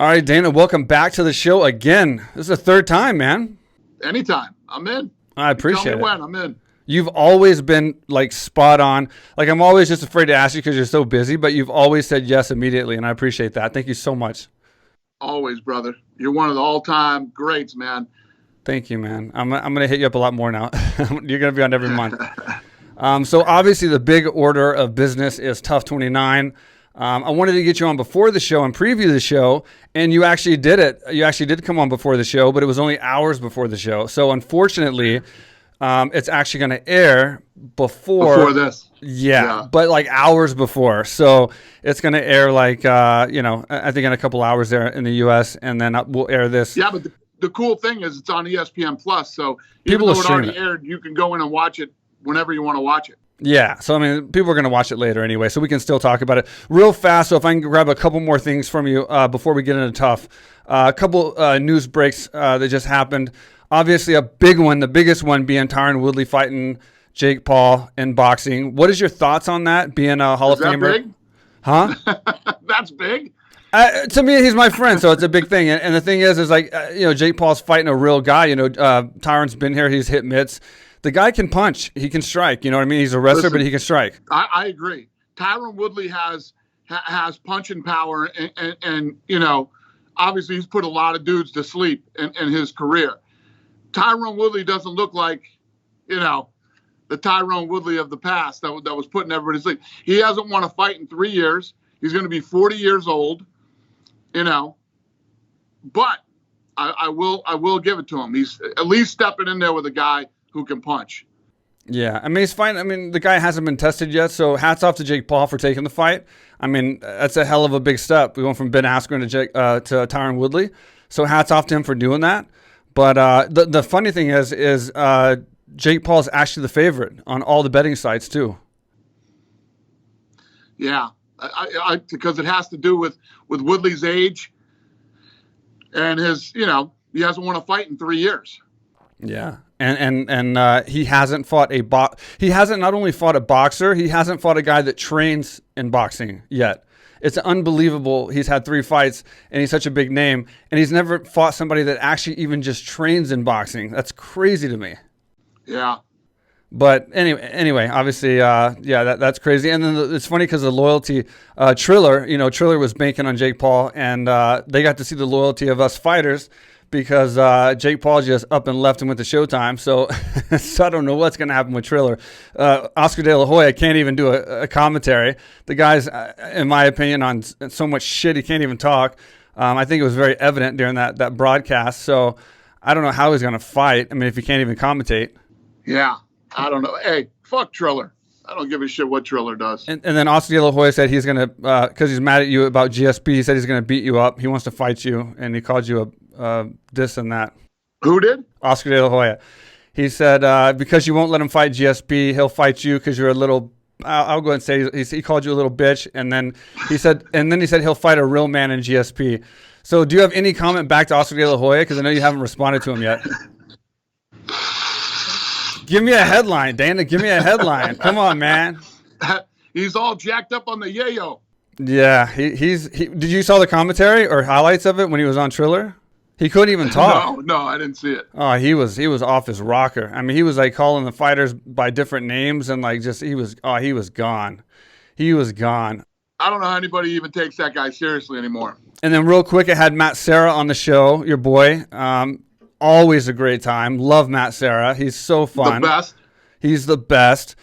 All right, Dana, welcome back to the show again. This is the third time, man. Anytime. I'm in. I appreciate Tell me it. when. I'm in. You've always been like spot on. Like I'm always just afraid to ask you because you're so busy, but you've always said yes immediately, and I appreciate that. Thank you so much. Always, brother. You're one of the all-time greats, man. Thank you, man. I'm gonna hit you up a lot more now. You're gonna be on every month. So obviously the big order of business is Tough 29. I wanted to get you on before the show and preview the show, and you actually did it. You actually did come on before the show, but it was only hours before the show. So unfortunately, it's actually going to air before this. Yeah, but like hours before. So it's going to air like, I think in a couple hours there in the U.S., and then we'll air this. Yeah, but the cool thing is it's on ESPN Plus, so even though it already aired, you can go in and watch it whenever you want to watch it. Yeah, so I mean, people are going to watch it later anyway, so we can still talk about it real fast. So if I can grab a couple more things from you before we get into Tough. A couple news breaks that just happened. Obviously, a big one, the biggest one being Tyron Woodley fighting Jake Paul in boxing. What is your thoughts on that, being a Hall of Famer? Big? Huh? That's big. To me, he's my friend, so it's a big thing. And the thing is like, Jake Paul's fighting a real guy. Tyron's been here. He's hit mitts. The guy can punch. He can strike. You know what I mean? He's a wrestler, but he can strike. I agree. Tyron Woodley has punching power, and obviously he's put a lot of dudes to sleep in his career. Tyron Woodley doesn't look like, the Tyron Woodley of the past that was putting everybody to sleep. He hasn't won a fight in 3 years. He's going to be 40 years old, But I will give it to him. He's at least stepping in there with a guy who can punch. Yeah, I mean, he's fine. I mean, the guy hasn't been tested yet, so hats off to Jake Paul for taking the fight. I mean, that's a hell of a big step. We went from Ben Askren to Tyron Woodley, so hats off to him for doing that. But the funny thing is Jake Paul is actually the favorite on all the betting sites too. Yeah, because it has to do with Woodley's age and his, he hasn't won a fight in 3 years. Yeah, and he hasn't fought he hasn't not only fought a boxer, he hasn't fought a guy that trains in boxing yet. It's unbelievable. He's had 3 fights, and he's such a big name, and he's never fought somebody that actually even just trains in boxing. That's crazy to me. Yeah. But anyway, obviously, that's crazy. And then it's funny because the loyalty, Triller was banking on Jake Paul, and they got to see the loyalty of us fighters because Jake Paul just up and left and went to Showtime. So, so I don't know what's going to happen with Triller. Oscar De La Hoya can't even do a commentary. The guy's, in my opinion, on so much shit he can't even talk. I think it was very evident during that broadcast. So I don't know how he's going to fight. I mean, if he can't even commentate. Yeah, I don't know. Hey, fuck Triller. I don't give a shit what Triller does. And then Oscar De La Hoya said he's going to, because he's mad at you about GSP, he said he's going to beat you up. He wants to fight you, and he called you a this and that. Who did? Oscar De La Hoya. He said because you won't let him fight GSP, he'll fight you because you're a little. I'll go ahead and say he called you a little bitch, and then he said he'll fight a real man in GSP. So do you have any comment back to Oscar De La Hoya? Because I know you haven't responded to him yet. Give me a headline, Dana. Give me a headline. Come on, man. He's all jacked up on the yayo. Yeah, did you saw the commentary or highlights of it when he was on Triller? He couldn't even talk. No, I didn't see it. Oh, he was off his rocker. I mean, he was like calling the fighters by different names and like just he was gone. He was gone. I don't know how anybody even takes that guy seriously anymore. And then real quick, I had Matt Serra on the show, your boy. Always a great time. Love Matt Serra. He's so fun. The best. He's the best.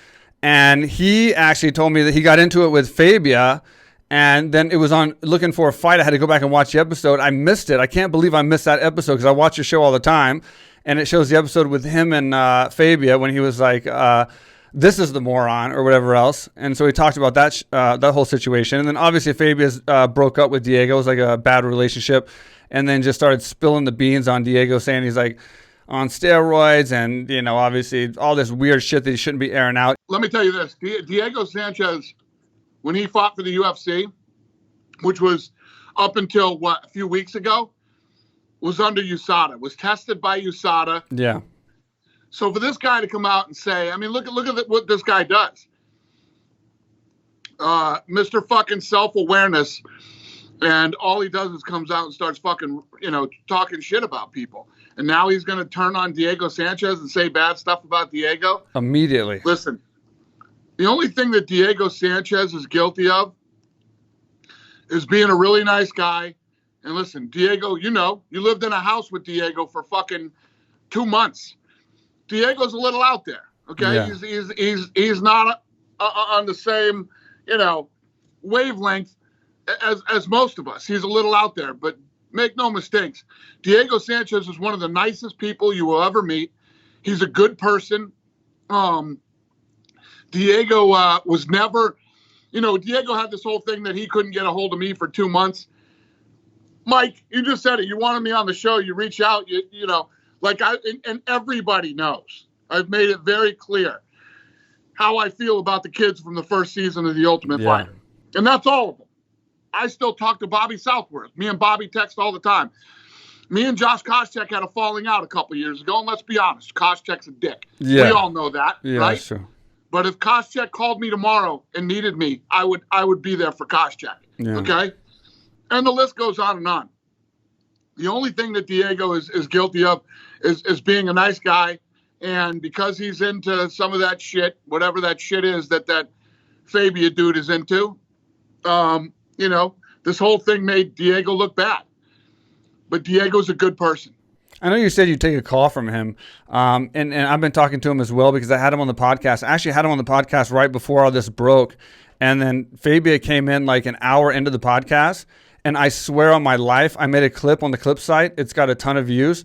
And he actually told me that he got into it with Fabia, and then it was on Looking for a Fight. I had to go back and watch the episode. I missed it. I can't believe I missed that episode because I watch your show all the time. And it shows the episode with him and Fabia when he was like, this is the moron or whatever else. And so he talked about that whole situation. And then obviously Fabia's broke up with Diego. It was like a bad relationship. And then just started spilling the beans on Diego, saying he's like on steroids and, obviously all this weird shit that he shouldn't be airing out. Let me tell you this. Diego Sanchez, when he fought for the UFC, which was up until, a few weeks ago, was under USADA, was tested by USADA. Yeah. So for this guy to come out and say, I mean, look at what this guy does. Mr. fucking self-awareness And all he does is comes out and starts fucking, talking shit about people. And now he's going to turn on Diego Sanchez and say bad stuff about Diego? Immediately. Listen, the only thing that Diego Sanchez is guilty of is being a really nice guy. And listen, Diego, you lived in a house with Diego for fucking 2 months. Diego's a little out there, okay? Yeah. He's not on the same, wavelength as most of us. He's a little out there, but make no mistakes. Diego Sanchez is one of the nicest people you will ever meet. He's a good person. Diego was never, Diego had this whole thing that he couldn't get a hold of me for 2 months. Mike, you just said it. You wanted me on the show. You reach out, and everybody knows. I've made it very clear how I feel about the kids from the first season of The Ultimate Fighter. And that's all of them. I still talk to Bobby Southworth. Me and Bobby text all the time. Me and Josh Koscheck had a falling out a couple years ago, and let's be honest, Koscheck's a dick. Yeah. We all know that, right? That's true. But if Koscheck called me tomorrow and needed me, I would be there for Koscheck, okay? And the list goes on and on. The only thing that Diego is guilty of is being a nice guy, and because he's into some of that shit, whatever that shit is that Fabia dude is into, this whole thing made Diego look bad. But Diego's a good person. I know you said you'd take a call from him, and I've been talking to him as well because I had him on the podcast. I actually had him on the podcast right before all this broke, and then Fabia came in like an hour into the podcast, and I swear on my life, I made a clip on the clip site. It's got a ton of views.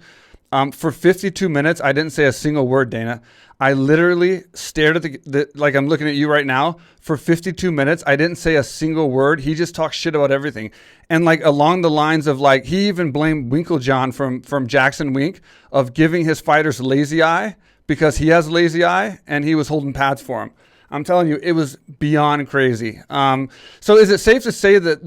For 52 minutes, I didn't say a single word, Dana. I literally stared at like I'm looking at you right now. For 52 minutes, I didn't say a single word. He just talked shit about everything. And like along the lines of like, he even blamed Winklejohn from Jackson Wink of giving his fighters lazy eye because he has lazy eye and he was holding pads for him. I'm telling you, it was beyond crazy. So is it safe to say that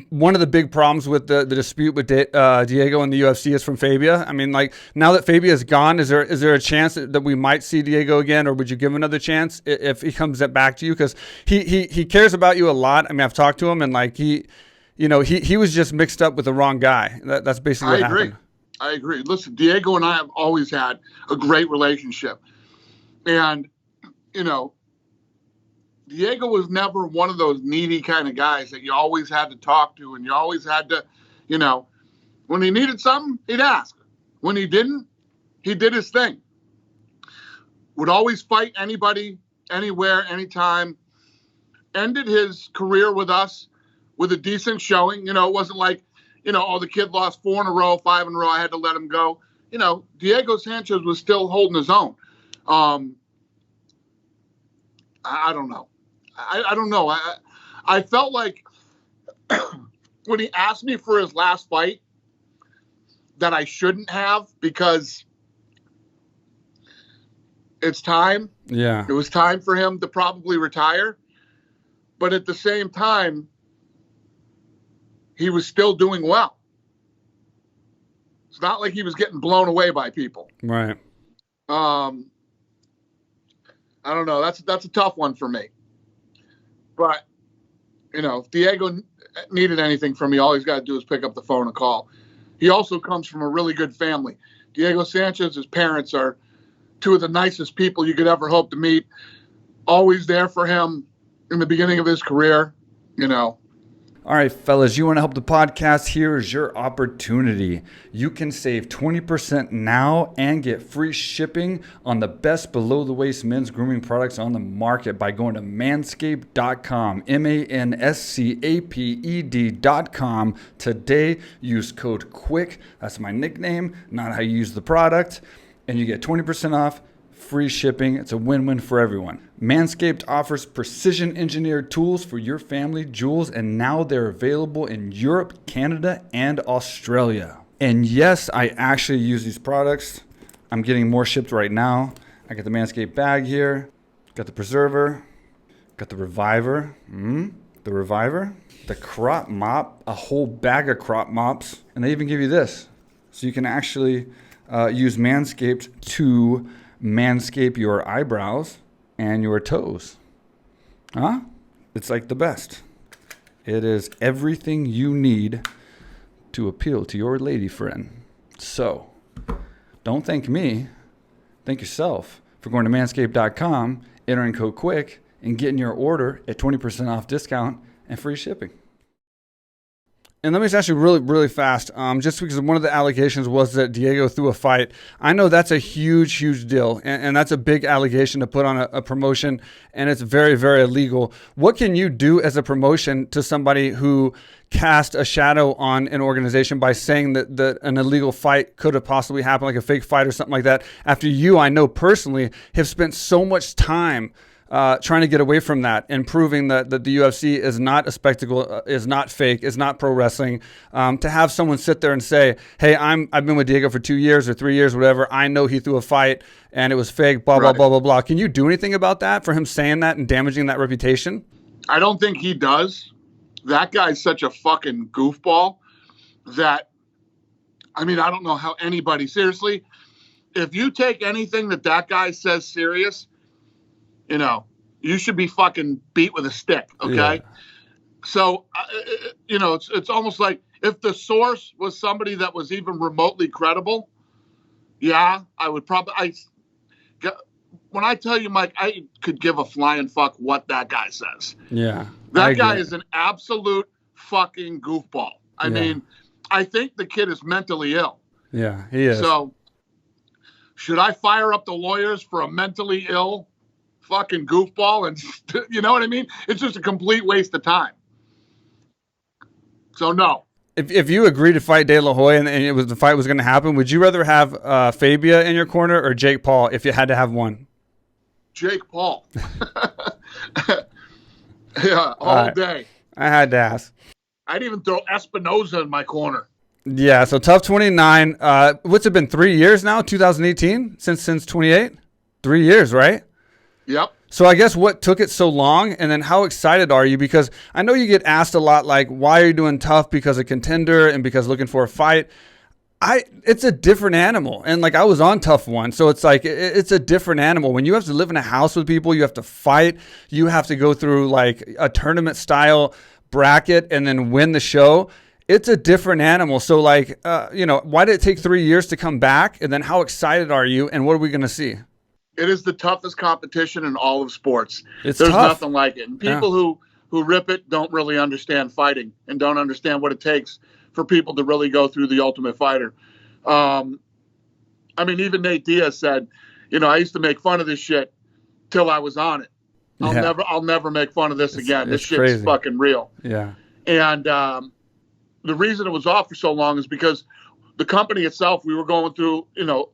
one of the big problems with the dispute with Diego and the UFC is from Fabia? I mean, like now that Fabia is gone, is there a chance that we might see Diego again, or would you give him another chance if he comes back to you? Because he cares about you a lot. I mean, I've talked to him, and like he was just mixed up with the wrong guy. That's basically what happened. I agree. Listen, Diego and I have always had a great relationship, and Diego was never one of those needy kind of guys that you always had to talk to, and you always had to, when he needed something, he'd ask. When he didn't, he did his thing. Would always fight anybody, anywhere, anytime. Ended his career with us with a decent showing. It wasn't like, the kid lost 4 in a row, 5 in a row, I had to let him go. Diego Sanchez was still holding his own. I don't know. I don't know. I felt like when he asked me for his last fight that I shouldn't have, because it's time. Yeah. It was time for him to probably retire. But at the same time, he was still doing well. It's not like he was getting blown away by people. Right. I don't know. That's a tough one for me. But, if Diego needed anything from me, all he's got to do is pick up the phone and call. He also comes from a really good family. Diego Sanchez's parents are 2 of the nicest people you could ever hope to meet. Always there for him in the beginning of his career, All right, fellas, you want to help the podcast? Here is your opportunity. You can save 20% now and get free shipping on the best below-the-waist men's grooming products on the market by going to manscaped.com, manscaped.com. Today, use code QUICK. That's my nickname, not how you use the product. And you get 20% off, free shipping. It's a win-win for everyone. Manscaped offers precision-engineered tools for your family jewels, and now they're available in Europe, Canada, and Australia. And yes, I actually use these products. I'm getting more shipped right now. I got the Manscaped bag here, got the preserver, got the reviver, the crop mop, a whole bag of crop mops, and they even give you this. So you can actually use Manscaped to manscape your eyebrows and your toes. Huh? It's like the best. It is everything you need to appeal to your lady friend. So, don't thank me. Thank yourself for going to manscaped.com, entering code QUICK, and getting your order at 20% off discount and free shipping. And let me just ask you really, really fast, just because one of the allegations was that Diego threw a fight. I know that's a huge, huge deal, and that's a big allegation to put on a promotion, and it's very, very illegal. What can you do as a promotion to somebody who cast a shadow on an organization by saying that an illegal fight could have possibly happened, like a fake fight or something like that, after you, I know personally, have spent so much time trying to get away from that and proving that the UFC is not a spectacle, is not fake, is not pro wrestling. To have someone sit there and say, hey, I've been with Diego for 2 years or 3 years, whatever. I know he threw a fight and it was fake, blah, blah, blah, blah, blah. Can you do anything about that for him saying that and damaging that reputation? I don't think he does. That guy's such a fucking goofball that, I mean, I don't know how anybody, seriously, if you take anything that guy says serious, you know, you should be fucking beat with a stick, okay? Yeah. So, you know, it's almost like if the source was somebody that was even remotely credible, yeah, I would probably, when I tell you, Mike, I could give a flying fuck what that guy says. Yeah. That guy is an absolute fucking goofball. I mean, I think the kid is mentally ill. Yeah, he is. So, should I fire up the lawyers for a mentally ill fucking goofball? And you know what I mean? It's just a complete waste of time. So no. If you agreed to fight De La Hoya and the fight was going to happen, would you rather have Fabia in your corner or Jake Paul if you had to have one? Jake Paul. Yeah, all day. I had to ask. I'd even throw Espinoza in my corner. Yeah, so tough 29. What's it been, 3 years now? 2018 since 28? 3 years, right? Yep. So I guess what took it so long, and then how excited are you? Because I know you get asked a lot, like, why are you doing tough because of contender and because looking for a fight? It's a different animal. And like I was on tough one. So it's like, it's a different animal. When you have to live in a house with people, you have to fight, you have to go through like a tournament style bracket and then win the show. It's a different animal. So like, you know, why did it take 3 years to come back? And then how excited are you? And what are we going to see? It is the toughest competition in all of sports. There's nothing like it. And people who rip it don't really understand fighting and don't understand what it takes for people to really go through the Ultimate Fighter. I mean, even Nate Diaz said, you know, I used to make fun of this shit till I was on it. I'll never make fun of this again. This shit's crazy. Fucking real. Yeah. And the reason it was off for so long is because the company itself, we were going through, you know,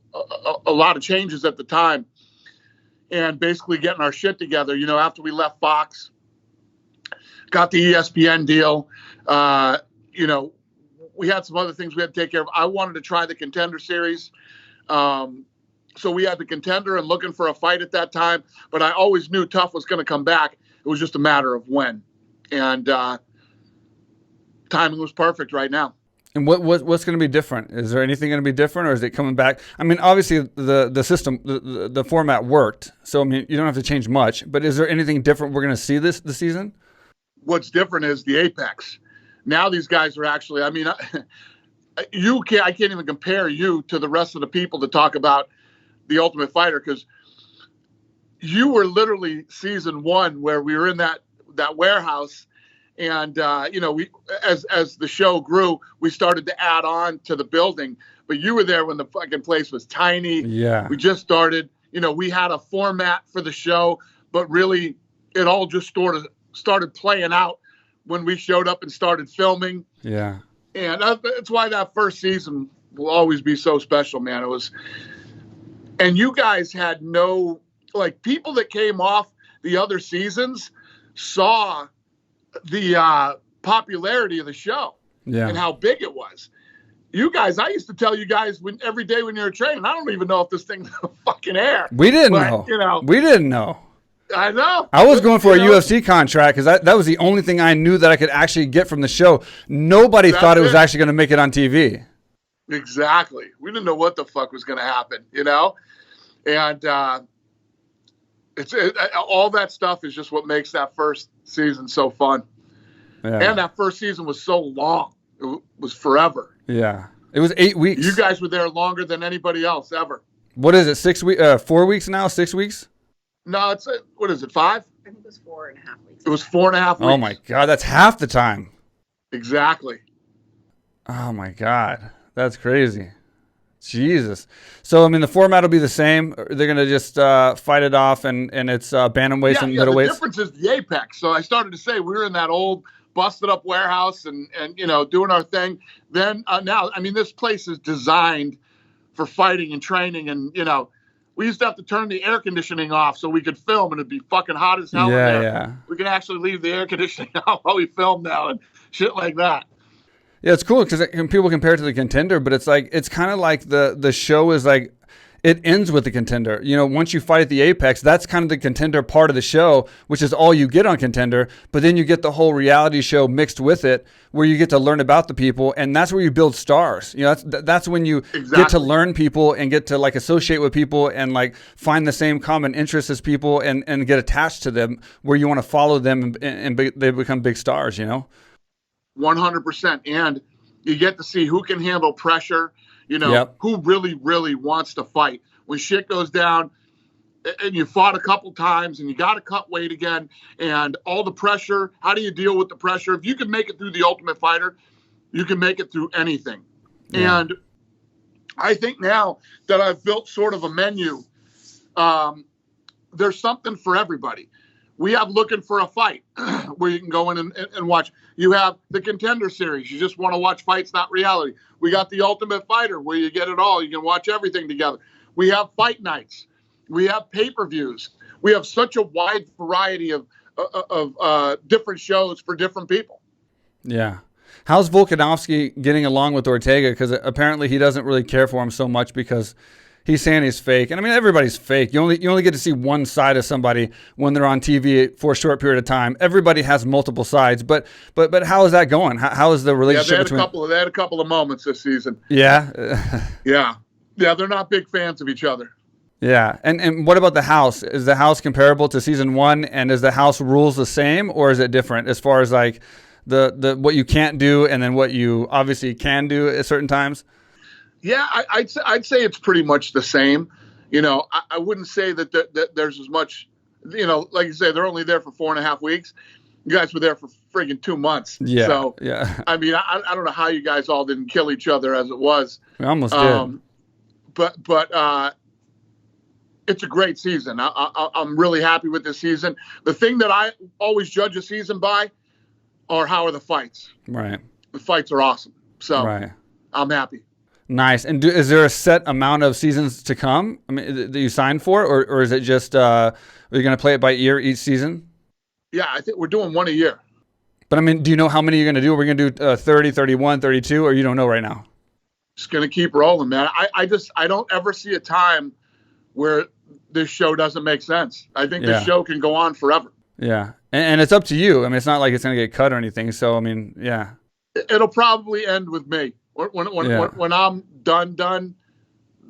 a lot of changes at the time and basically getting our shit together. You know, after we left Fox, got the ESPN deal, you know, we had some other things we had to take care of. I wanted to try the Contender series. So we had the Contender and looking for a fight at that time, but I always knew Tough was going to come back. It was just a matter of when. And timing was perfect right now. And what's going to be different? Is there anything going to be different, or is it coming back? I mean, obviously the system, the format worked. So, I mean, you don't have to change much. But is there anything different we're going to see this season? What's different is the Apex. Now these guys are actually, I mean, I can't even compare you to the rest of the people to talk about the Ultimate Fighter, because you were literally season one where we were in that warehouse. And, you know, we as the show grew, we started to add on to the building. But you were there when the fucking place was tiny. Yeah. We just started. You know, we had a format for the show, but really it all just sort of started playing out when we showed up and started filming. Yeah. And that's why that first season will always be so special, man. It was, and you guys had no, like, people that came off the other seasons saw the popularity of the show and how big it was. You guys, I used to tell you guys every day when you were training, I don't even know if this thing's gonna fucking air. We didn't know. You know, we didn't know. I know. I was going for a UFC contract because that was the only thing I knew that I could actually get from the show. Nobody thought it was actually going to make it on TV. Exactly. We didn't know what the fuck was going to happen, you know? And all that stuff is just what makes that first season so fun. Yeah. And that first season was so long. It was forever. Yeah. It was 8 weeks. You guys were there longer than anybody else ever. What is it? 6 weeks? 4 weeks now? 6 weeks? No, it's what is it? 5? I think it was 4.5 weeks. It was 4.5 weeks. Oh my God, that's half the time. Exactly. Oh my God, that's crazy. Jesus. So I mean, the format will be the same. They're gonna just fight it off, and it's bantamweights and middleweights. The difference is the Apex. So I started to say we were in that old busted up warehouse and doing our thing. Then now, I mean, this place is designed for fighting and training, and we used to have to turn the air conditioning off so we could film, and it'd be fucking hot as hell in there. Yeah. We can actually leave the air conditioning off while we film now and shit like that. Yeah, it's cool because people compare it to the Contender, but it's kind of like the show is like it ends with the Contender. Once you fight at the Apex, that's kind of the Contender part of the show, which is all you get on Contender. But then you get the whole reality show mixed with it, where you get to learn about the people, and that's where you build stars. That's when you get to learn people and get to like associate with people and like find the same common interests as people and get attached to them, where you want to follow them and they become big stars. 100%. And you get to see who can handle pressure, who really, really wants to fight. When shit goes down and you fought a couple times and you got to cut weight again and all the pressure, how do you deal with the pressure? If you can make it through the Ultimate Fighter, you can make it through anything. Yeah. And I think now that I've built sort of a menu, there's something for everybody. We have Looking for a Fight, where you can go in and watch. You have the Contender series. You just want to watch fights, not reality. We got the Ultimate Fighter, where you get it all. You can watch everything together. We have fight nights. We have pay-per-views. We have such a wide variety of different shows for different people. Yeah. How's Volkanovski getting along with Ortega? Because apparently he doesn't really care for him so much because he's saying he's fake. And I mean, everybody's fake. You only get to see one side of somebody when they're on TV for a short period of time. Everybody has multiple sides. But how is that going? How is the relationship they had a couple of moments this season. Yeah. Yeah, they're not big fans of each other. Yeah. And what about the house? Is the house comparable to season 1? And is the house rules the same, or is it different as far as like the what you can't do and then what you obviously can do at certain times? Yeah, I'd say it's pretty much the same. I wouldn't say that there's as much, like you say, they're only there for 4.5 weeks. You guys were there for friggin' 2 months. Yeah. So, yeah. I mean, I don't know how you guys all didn't kill each other as it was. We almost did. But it's a great season. I'm really happy with this season. The thing that I always judge a season by are how are the fights. Right. The fights are awesome. So right. I'm happy. Nice. And is there a set amount of seasons to come? I mean, that you signed for, or is it just are you going to play it by ear each season? Yeah, I think we're doing one a year. But I mean, do you know how many you're going to do? Are we going to do 30, 31, 32, or you don't know right now? Just going to keep rolling, man. I don't ever see a time where this show doesn't make sense. I think this show can go on forever. Yeah. And it's up to you. I mean, it's not like it's going to get cut or anything. So, I mean, yeah. It'll probably end with me. When I'm done,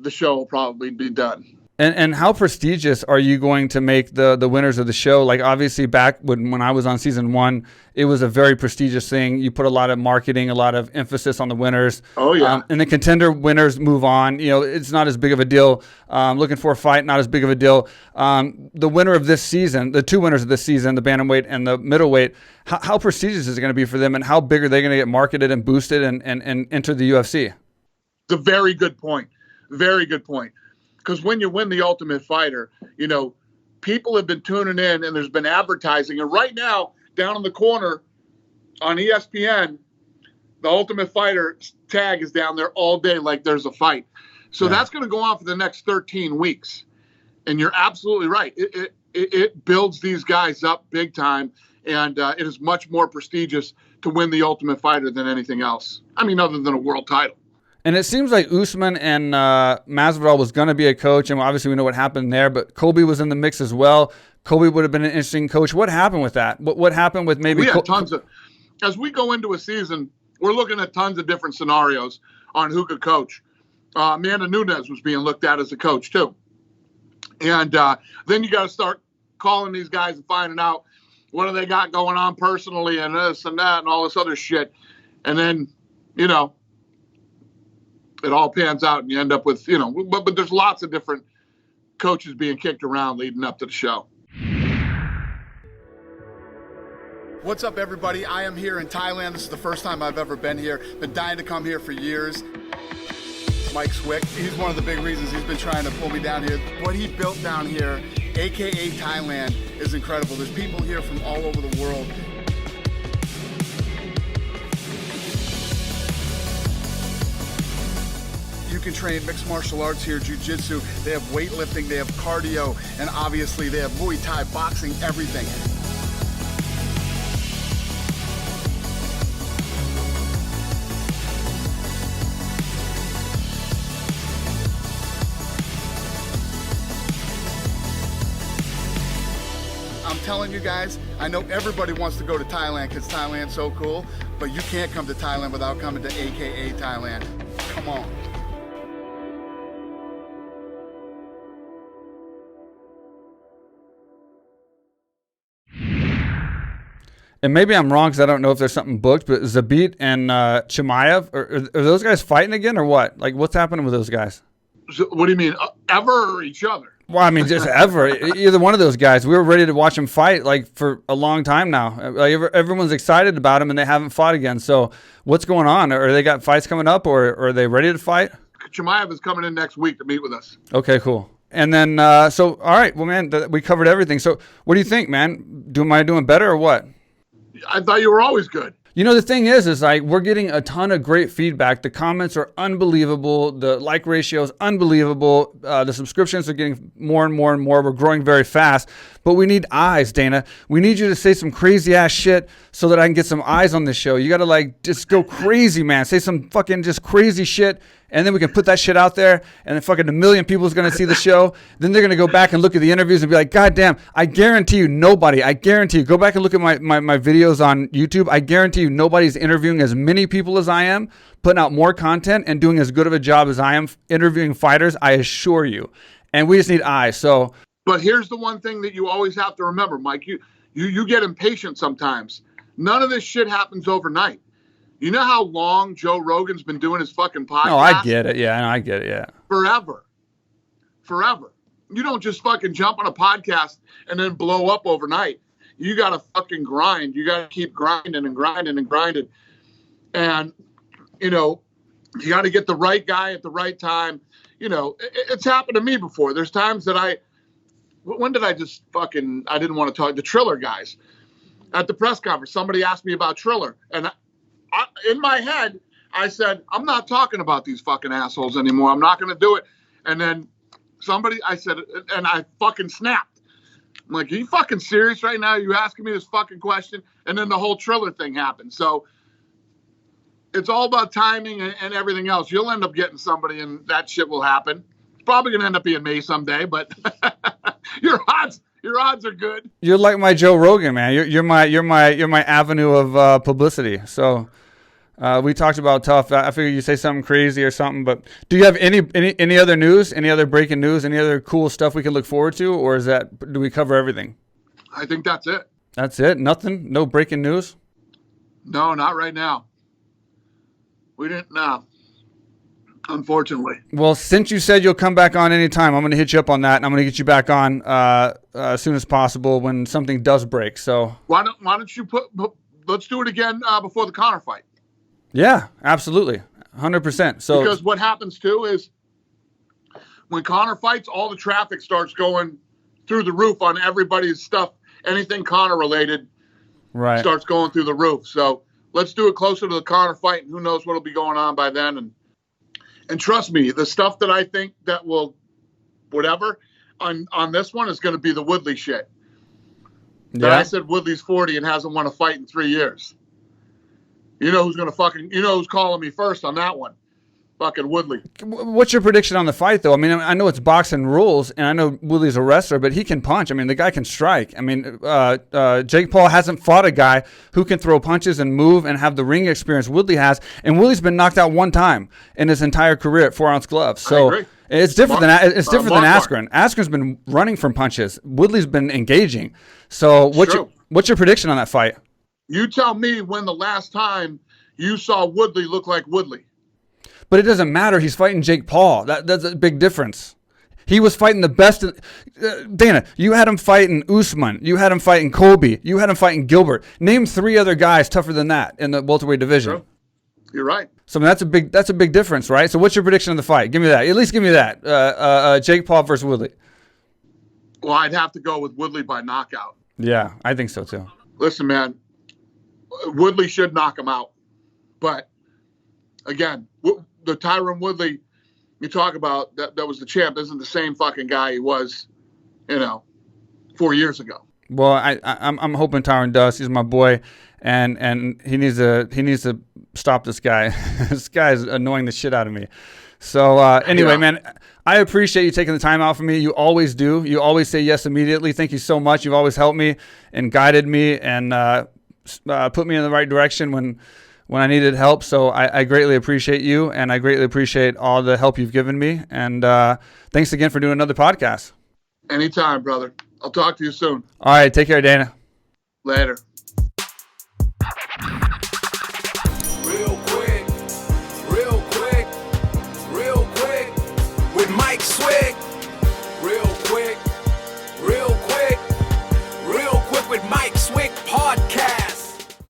the show will probably be done. And how prestigious are you going to make the winners of the show? Like, obviously, back when I was on season 1, it was a very prestigious thing. You put a lot of marketing, a lot of emphasis on the winners. Oh, yeah. And the Contender winners move on. It's not as big of a deal. Looking for a Fight, not as big of a deal. The winner of this season, the 2 winners of this season, the bantamweight and the middleweight, how prestigious is it going to be for them, and how big are they going to get marketed and boosted and enter the UFC? It's a very good point. Very good point. Because when you win the Ultimate Fighter, people have been tuning in and there's been advertising. And right now, down in the corner on ESPN, the Ultimate Fighter tag is down there all day like there's a fight. So that's going to go on for the next 13 weeks. And you're absolutely right. It builds these guys up big time. And it is much more prestigious to win the Ultimate Fighter than anything else. I mean, other than a world title. And it seems like Usman and Masvidal was going to be a coach, and obviously we know what happened there, but Colby was in the mix as well. Colby would have been an interesting coach. What happened with that? What happened with maybe... We had tons of... As we go into a season, we're looking at tons of different scenarios on who could coach. Amanda Nunes was being looked at as a coach, too. And then you got to start calling these guys and finding out what do they got going on personally and this and that and all this other shit. And then, you know, it all pans out and you end up with, you know, but there's lots of different coaches being kicked around leading up to the show. What's up, everybody? I am here in Thailand. This is the first time I've ever been here. Been dying to come here for years. Mike Swick, he's one of the big reasons he's been trying to pull me down here. What he built down here, AKA Thailand, is incredible. There's people here from all over the world. You can train mixed martial arts here, jiu-jitsu. They have weightlifting, they have cardio, and obviously they have Muay Thai, boxing, everything. I'm telling you guys, I know everybody wants to go to Thailand because Thailand's so cool, but you can't come to Thailand without coming to AKA Thailand. Come on. And maybe I'm wrong because I don't know if there's something booked, but Zabit and Chimaev, are those guys fighting again or what? Like, what's happening with those guys? So, what do you mean, ever or each other? Well, I mean, just ever. Either one of those guys. We were ready to watch them fight like for a long time now. Like, everyone's excited about them, and they haven't fought again. So what's going on? Are they got fights coming up, or are they ready to fight? Chimaev is coming in next week to meet with us. Okay, cool. And then, so, all right. Well, man, we covered everything. So what do you think, man? Am I doing better or what? I thought you were always good. You know, the thing is like we're getting a ton of great feedback. The comments are unbelievable. The like ratio is unbelievable. The subscriptions are getting more and more and more. We're growing very fast. But we need eyes, Dana. We need you to say some crazy ass shit so that I can get some eyes on this show. You got to like just go crazy, man. Say some fucking just crazy shit. And then we can put that shit out there, and then fucking 1 million people is going to see the show. Then they're going to go back and look at the interviews and be like, God damn, I guarantee you I guarantee you, go back and look at my videos on YouTube. I guarantee you nobody's interviewing as many people as I am, putting out more content, and doing as good of a job as I am interviewing fighters, I assure you. And we just need eyes. So, but here's the one thing that you always have to remember, Mike. You get impatient sometimes. None of this shit happens overnight. You know how long Joe Rogan's been doing his fucking podcast? No, I get it. Yeah, I get it. Yeah. Forever. You don't just fucking jump on a podcast and then blow up overnight. You got to fucking grind. You got to keep grinding and grinding and grinding. And, you know, you got to get the right guy at the right time. You know, it's happened to me before. There's times that when did I just fucking, I didn't want to talk, the Triller guys. At the press conference, somebody asked me about Triller. And in my head, I said, I'm not talking about these fucking assholes anymore. I'm not going to do it. And then I said, and I fucking snapped. I'm like, are you fucking serious right now? Are you asking me this fucking question? And then the whole Triller thing happened. So it's all about timing and everything else. You'll end up getting somebody and that shit will happen. It's probably going to end up being me someday, but your odds are good. You're like my Joe Rogan, man. You're my avenue of publicity. So we talked about tough. I figured you'd say something crazy or something. But do you have any other news? Any other breaking news? Any other cool stuff we can look forward to, or do we cover everything? I think that's it. That's it. Nothing. No breaking news. No, not right now. We didn't. No. Unfortunately. Well, since you said you'll come back on anytime, I'm going to hit you up on that, and I'm going to get you back on as soon as possible when something does break. So why don't you let's do it again before the Conor fight? Yeah, absolutely, 100%. So because what happens too is when Conor fights, all the traffic starts going through the roof on everybody's stuff. Anything Conor related, right, starts going through the roof. So let's do it closer to the Conor fight, and who knows what'll be going on by then. And trust me, the stuff that I think that will, whatever, on this one is going to be the Woodley shit. Yeah. That I said Woodley's 40 and hasn't won a fight in 3 years. You know who's calling me first on that one? Fucking Woodley. What's your prediction on the fight, though? I mean, I know it's boxing rules, and I know Woodley's a wrestler, but he can punch. I mean, the guy can strike. I mean, Jake Paul hasn't fought a guy who can throw punches and move and have the ring experience Woodley has, and Woodley's been knocked out one time in his entire career at 4-ounce gloves. So I agree. It's different than Askren. Askren's been running from punches. Woodley's been engaging. So What's your prediction on that fight? You tell me when the last time you saw Woodley look like Woodley. But it doesn't matter. He's fighting Jake Paul. That's a big difference. He was fighting the best. Dana, you had him fighting Usman. You had him fighting Kobe. You had him fighting Gilbert. Name 3 other guys tougher than that in the welterweight division. Sure. You're right. So that's a big difference, right? So what's your prediction of the fight? Give me that. At least give me that. Jake Paul versus Woodley. Well, I'd have to go with Woodley by knockout. Yeah, I think so too. Listen, man, Woodley should knock him out. But again, the Tyron Woodley you talk about that was the champ isn't the same fucking guy he was, 4 years ago. Well, I'm hoping Tyron does. He's my boy, and he needs to stop this guy. This guy is annoying the shit out of me. So anyway, man, I appreciate you taking the time out for me. You always do. You always say yes immediately. Thank you so much. You've always helped me and guided me and put me in the right direction when I needed help. So I greatly appreciate you, and I greatly appreciate all the help you've given me. And thanks again for doing another podcast. Anytime, brother. I'll talk to you soon. All right. Take care, Dana. Later.